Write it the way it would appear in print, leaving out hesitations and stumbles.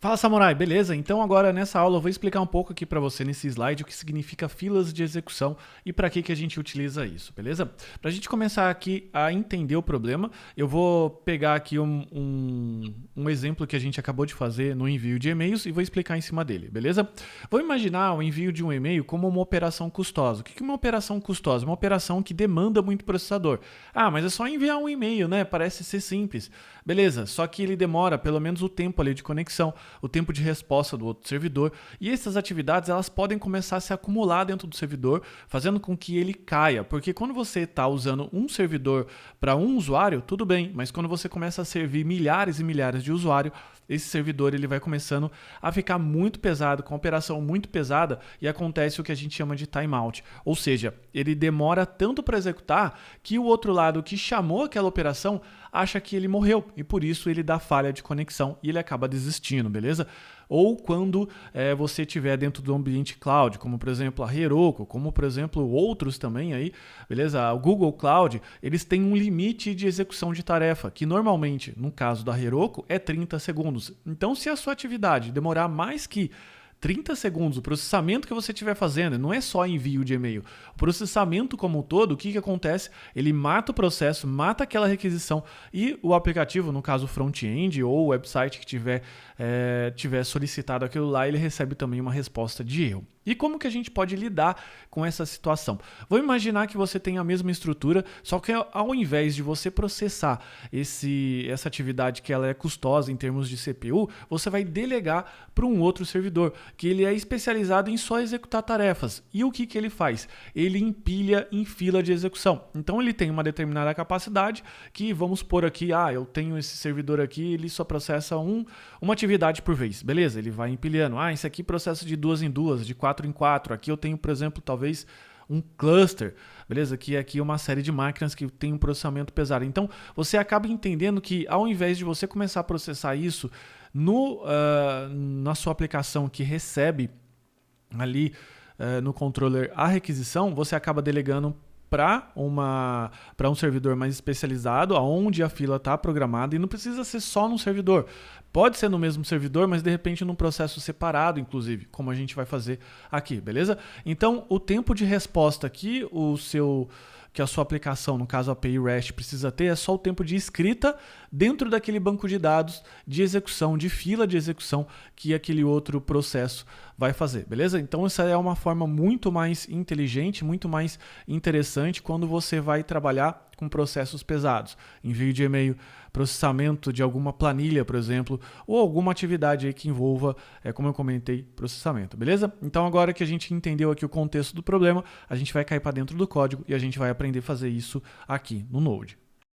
Fala, Samurai, beleza? Então agora nessa aula eu vou explicar um pouco aqui para você nesse slide o que significa filas de execução e para que a gente utiliza isso, beleza? Para a gente começar aqui a entender o problema, eu vou pegar aqui um exemplo que a gente acabou de fazer no envio de e-mails e vou explicar em cima dele, beleza? Vou imaginar o envio de um e-mail como uma operação custosa. O que é uma operação custosa? Uma operação que demanda muito processador. Ah, mas é só enviar um e-mail, né? Parece ser simples. Beleza, só que ele demora pelo menos o tempo ali de conexão, o tempo de resposta do outro servidor, e essas atividades elas podem começar a se acumular dentro do servidor, fazendo com que ele caia, porque quando você está usando um servidor para um usuário, tudo bem, mas quando você começa a servir milhares e milhares de usuários, esse servidor ele vai começando a ficar muito pesado, com a operação muito pesada, e acontece o que a gente chama de timeout, ou seja, ele demora tanto para executar que o outro lado que chamou aquela operação acha que ele morreu, e por isso ele dá falha de conexão e ele acaba desistindo, beleza? Ou quando você estiver dentro do ambiente cloud, como por exemplo a Heroku, como por exemplo outros também aí, beleza? O Google Cloud, eles têm um limite de execução de tarefa, que normalmente, no caso da Heroku, é 30 segundos. Então, se a sua atividade demorar mais que 30 segundos, o processamento que você estiver fazendo, não é só envio de e-mail. O processamento como um todo, o que acontece? Ele mata o processo, mata aquela requisição e o aplicativo, no caso o front-end ou o website que tiver solicitado aquilo lá, ele recebe também uma resposta de erro. E como que a gente pode lidar com essa situação? Vou imaginar que você tem a mesma estrutura, só que ao invés de você processar essa atividade que ela é custosa em termos de CPU, você vai delegar para um outro servidor, que ele é especializado em só executar tarefas. E o que ele faz? Ele empilha em fila de execução. Então ele tem uma determinada capacidade que, vamos supor aqui, eu tenho esse servidor aqui, ele só processa uma atividade por vez, beleza? Ele vai empilhando, esse aqui processa de 2 em 2, de 4 em 4, aqui eu tenho, por exemplo, talvez um cluster, beleza? Que aqui é uma série de máquinas que tem um processamento pesado. Então, você acaba entendendo que ao invés de você começar a processar isso na sua aplicação que recebe ali no controller a requisição, você acaba delegando para um servidor mais especializado, aonde a fila está programada, e não precisa ser só num servidor. Pode ser no mesmo servidor, mas de repente num processo separado, inclusive, como a gente vai fazer aqui, beleza? Então, o tempo de resposta que a sua aplicação, no caso a API REST, precisa ter é só o tempo de escrita dentro daquele banco de dados de execução, de fila de execução que aquele outro processo vai fazer, beleza? Então essa é uma forma muito mais inteligente, muito mais interessante quando você vai trabalhar com processos pesados, envio de e-mail, processamento de alguma planilha, por exemplo, ou alguma atividade aí que envolva, como eu comentei, processamento, beleza? Então agora que a gente entendeu aqui o contexto do problema, a gente vai cair para dentro do código e a gente vai aprender a fazer isso aqui no Node.